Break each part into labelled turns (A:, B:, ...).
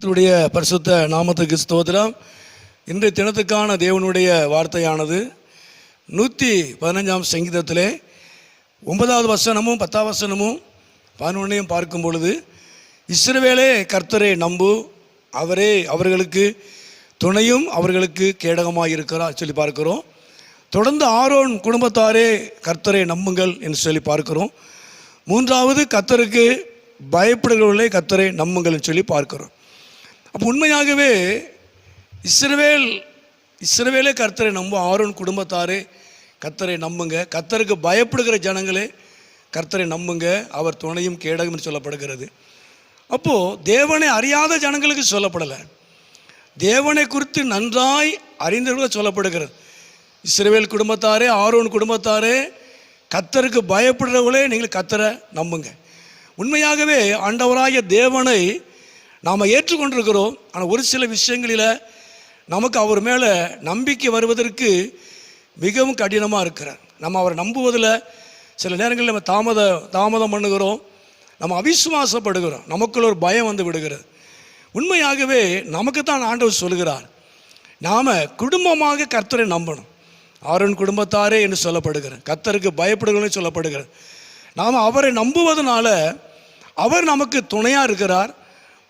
A: கர்த்தருடைய பரிசுத்த நாமத்துக்கு ஸ்தோத்திரம். இன்றைய தினத்துக்கான தேவனுடைய வார்த்தையானது 115 சங்கீதத்திலே 9வது வசனமும் 10வது வசனமும் 11ஐயும் பார்க்கும் பொழுது, இஸ்ரவேலே கர்த்தரை நம்பு, அவரே அவர்களுக்கு துணையும் அவர்களுக்கு கேடகமாக இருக்கிறார் சொல்லி பார்க்கிறோம். தொடர்ந்து ஆரோன் குடும்பத்தாரே கர்த்தரை நம்புங்கள் என்று சொல்லி பார்க்கிறோம். 3வது கர்த்தருக்கு பயப்படுகிறவர்களே கர்த்தரை நம்புங்கள் சொல்லி பார்க்கிறோம். அப்போ உண்மையாகவே இஸ்ரவேலே கர்த்தரை நம்பும், ஆரோன் குடும்பத்தாரே கர்த்தரை நம்புங்க, கர்த்தருக்கு பயப்படுகிற ஜனங்களே கர்த்தரை நம்புங்க, அவர் துணையும் கேடகம் என்று சொல்லப்படுகிறது. அப்போது தேவனை அறியாத ஜனங்களுக்கு சொல்லப்படலை, தேவனை குறித்து நன்றாய் அறிந்தவர்களுக்கு சொல்லப்படுகிறது. இஸ்ரவேல் குடும்பத்தாரே, ஆரோன் குடும்பத்தாரே, கர்த்தருக்கு பயப்படுறவர்களே நீங்கள் கர்த்தரை நம்புங்க. உண்மையாகவே ஆண்டவராகிய தேவனை நாம் ஏற்றுக்கொண்டிருக்கிறோம். ஆனால் ஒரு சில விஷயங்களில் நமக்கு அவர் மேலே நம்பிக்கை வருவதற்கு மிகவும் கடினமாக இருக்கிறார். நம்ம அவரை நம்புவதில் சில நேரங்களில் நம்ம தாமதம் பண்ணுகிறோம், நம்ம அவிசுவாசப்படுகிறோம், நமக்குள்ள ஒரு பயம் வந்து விடுகிறது. உண்மையாகவே நமக்கு தான் ஆண்டவர் சொல்கிறார், நாம் குடும்பமாக கர்த்தரை நம்பணும். ஆரோன் குடும்பத்தாரே என்று சொல்லப்படுகிறது, கர்த்தருக்கு பயப்படுகிறோன்னு சொல்லப்படுகிறது. நாம் அவரை நம்புவதனால அவர் நமக்கு துணையாக இருக்கிறார்,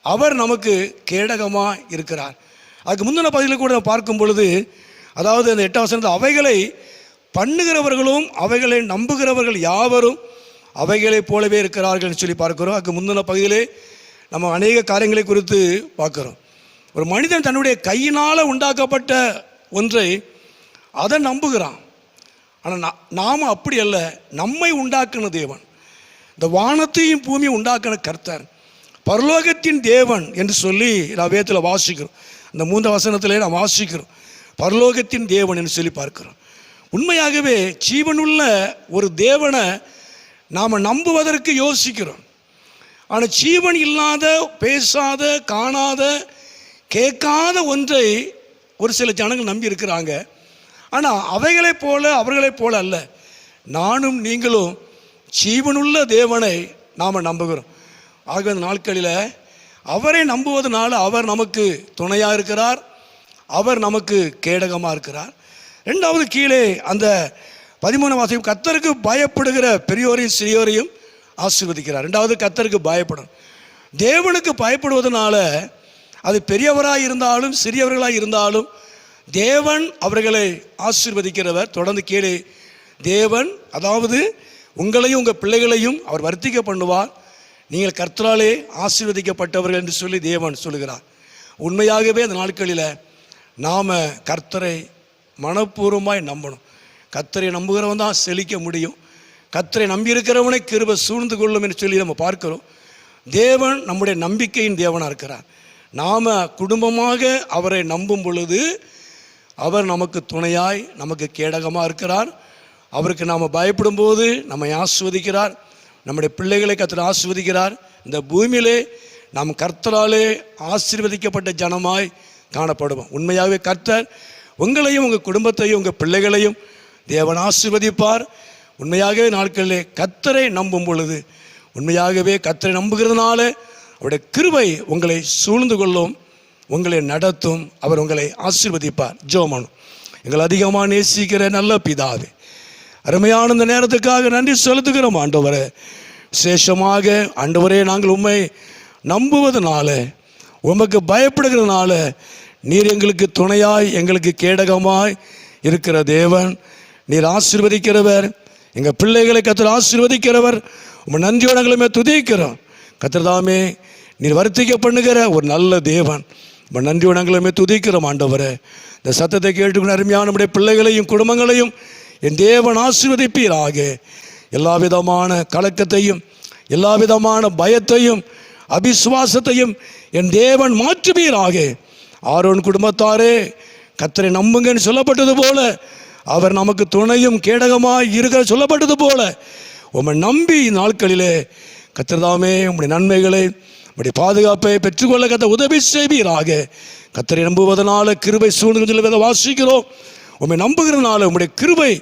A: அவர் நமக்கு கேடகமாக இருக்கிறார். அதுக்கு முந்தின பகுதியில் கூட பார்க்கும் பொழுது, அதாவது அந்த 8வது வசனத்தில் அவைகளை பண்ணுகிறவர்களும் அவைகளை நம்புகிறவர்கள் யாவரும் அவைகளைப் போலவே இருக்கிறார்கள் சொல்லி பார்க்கிறோம். அதுக்கு முந்தின பகுதியிலே நம்ம அநேக காரியங்களை குறித்து பார்க்குறோம். ஒரு மனிதன் தன்னுடைய கையினால் உண்டாக்கப்பட்ட ஒன்றை அதை நம்புகிறான். ஆனால் நாம் அப்படி அல்ல, நம்மை உண்டாக்குன தேவன், இந்த வானத்தையும் பூமியை உண்டாக்கின கர்த்தர், பரலோகத்தின் தேவன் என்று சொல்லி நான் வேதத்தில் வாசிக்கிறோம். இந்த 3 வசனத்திலே நாம் வாசிக்கிறோம், பரலோகத்தின் தேவன் என்று சொல்லி பார்க்கிறோம். உண்மையாகவே ஜீவனுள்ள ஒரு தேவனை நாம் நம்புவதற்கு யோசிக்கிறோம். ஆனால் ஜீவன் இல்லாத, பேசாத, காணாத, கேட்காத ஒன்றை ஒரு சில ஜனங்கள் நம்பி இருக்கிறாங்க. ஆனால் அவைகளைப் போல அவர்களைப் போல அல்ல, நானும் நீங்களும் ஜீவனுள்ள தேவனை நாம் நம்புகிறோம். ஆக அந்த நாட்களில் அவரை நம்புவதனால அவர் நமக்கு துணையாக இருக்கிறார், அவர் நமக்கு கேடகமாக இருக்கிறார். 2வது கீழே அந்த 13 வாசியம், கர்த்தருக்கு பயப்படுகிற பெரியோரையும் சிறியோரையும் ஆசீர்வதிக்கிறார். 2வது கர்த்தருக்கு பயப்படும். தேவனுக்கு பயப்படுவதனால அது பெரியவராக இருந்தாலும் சிறியவர்களாக இருந்தாலும் தேவன் அவர்களை ஆசீர்வதிக்கிறவர். தொடர்ந்து கீழே தேவன், அதாவது உங்களையும் உங்கள் பிள்ளைகளையும் அவர் வர்த்திக்க பண்ணுவார், நீங்கள் கர்த்தராலே ஆசீர்வதிக்கப்பட்டவர்கள் என்று சொல்லி தேவன் சொல்லுகிறார். உண்மையாகவே அந்த நாட்களில் நாம் கர்த்தரை மனப்பூர்வமாய் நம்பணும். கர்த்தரை நம்புகிறவன் தான் செழிக்க முடியும், கர்த்தரை நம்பியிருக்கிறவனை கிருபை சூழ்ந்து கொள்ளும் என்று சொல்லி நம்ம பார்க்கிறோம். தேவன் நம்முடைய நம்பிக்கையின் தேவனாக இருக்கிறார். நாம் குடும்பமாக அவரை நம்பும் பொழுது அவர் நமக்கு துணையாய், நமக்கு கேடகமாக இருக்கிறார். அவருக்கு நாம் பயப்படும் போது நம்மை ஆசீர்வதிக்கிறார், நம்முடைய பிள்ளைகளை கர்த்தர் ஆசீர்வதிக்கிறார். இந்த பூமியிலே நாம் கர்த்தராலே ஆசீர்வதிக்கப்பட்ட ஜனமாய் காணப்படுவோம். உண்மையாகவே கர்த்தர் உங்களையும் உங்கள் குடும்பத்தையும் உங்கள் பிள்ளைகளையும் தேவன் ஆசீர்வதிப்பார். உண்மையாகவே நாட்களிலே கர்த்தரை நம்பும் பொழுது, உண்மையாகவே கர்த்தரை நம்புகிறதுனால அவருடைய கிருபை உங்களை சூழ்ந்து கொள்ளும், உங்களை நடத்தும், அவர் உங்களை ஆசீர்வதிப்பார். ஜெபம். எங்களை அதிகமாக நேசிக்கிற நல்ல பிதாவே, அருமையான இந்த நேரத்துக்காக நன்றி செலுத்துகிறோம் ஆண்டவரே. விசேஷமாக ஆண்டவரே, நாங்கள் உம்மை நம்புவதனால, உமக்கு பயப்படுகிறதுனால நீர் எங்களுக்கு துணையாய், எங்களுக்கு கேடகமாய் இருக்கிற தேவன், நீர் ஆசீர்வதிக்கிறவர், எங்கள் பிள்ளைகளை கர்த்தர் ஆசீர்வதிக்கிறவர். உம்மை நன்றியோடங்களுமே துதிக்கிறோம் கர்த்தர்தாமே, நீர் வர்த்திக்க பண்ணுகிற ஒரு நல்ல தேவன். உம்மை நன்றியோடங்களுமே துதிக்கிறோம் ஆண்டவரே. இந்த சத்தத்தை கேட்டுக்கொண்டு அருமையான நம்முடைய பிள்ளைகளையும் குடும்பங்களையும் என் தேவன் ஆசீர்வதிப்பீராக. எல்லா விதமான கலக்கத்தையும், எல்லா விதமான பயத்தையும், அபிசுவாசத்தையும் என் தேவன் மாற்றுவீராக. ஆரோன் குடும்பத்தாரே கர்த்தரை நம்புங்கன்னு சொல்லப்பட்டது போல, அவர் நமக்கு துணையும் கேடகமாய் இருக்கிற சொல்லப்பட்டது போல, உம்மை நம்பி நாட்களிலே கர்த்தர்தாமே உம்முடைய நன்மைகளை, உம்முடைய பாதுகாப்பை பெற்றுக்கொள்ள கர்த்தர் உதவி செய்வீராக. கர்த்தரை நம்புவதனால கிருபை சூழ்ந்து வாசிக்கிறோம். உம்மை நம்புகிறதுனால உம்முடைய கிருபை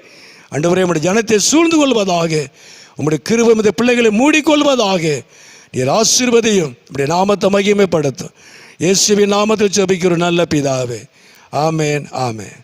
A: ஆண்டவரே உம்முடைய ஜனத்தை சூழ்ந்து கொள்வதாக, உம்முடைய கிருபை உம்முடைய பிள்ளைகளை மூடிக்கொள்வதாக. நீர் ஆசீர்வதியும், உம்முடைய நாமத்தை மகிமைப்படுத்தும். இயேசுவின் நாமத்தில் ஜெபிக்கிறோம் நல்ல பிதாவே. ஆமேன், ஆமேன்.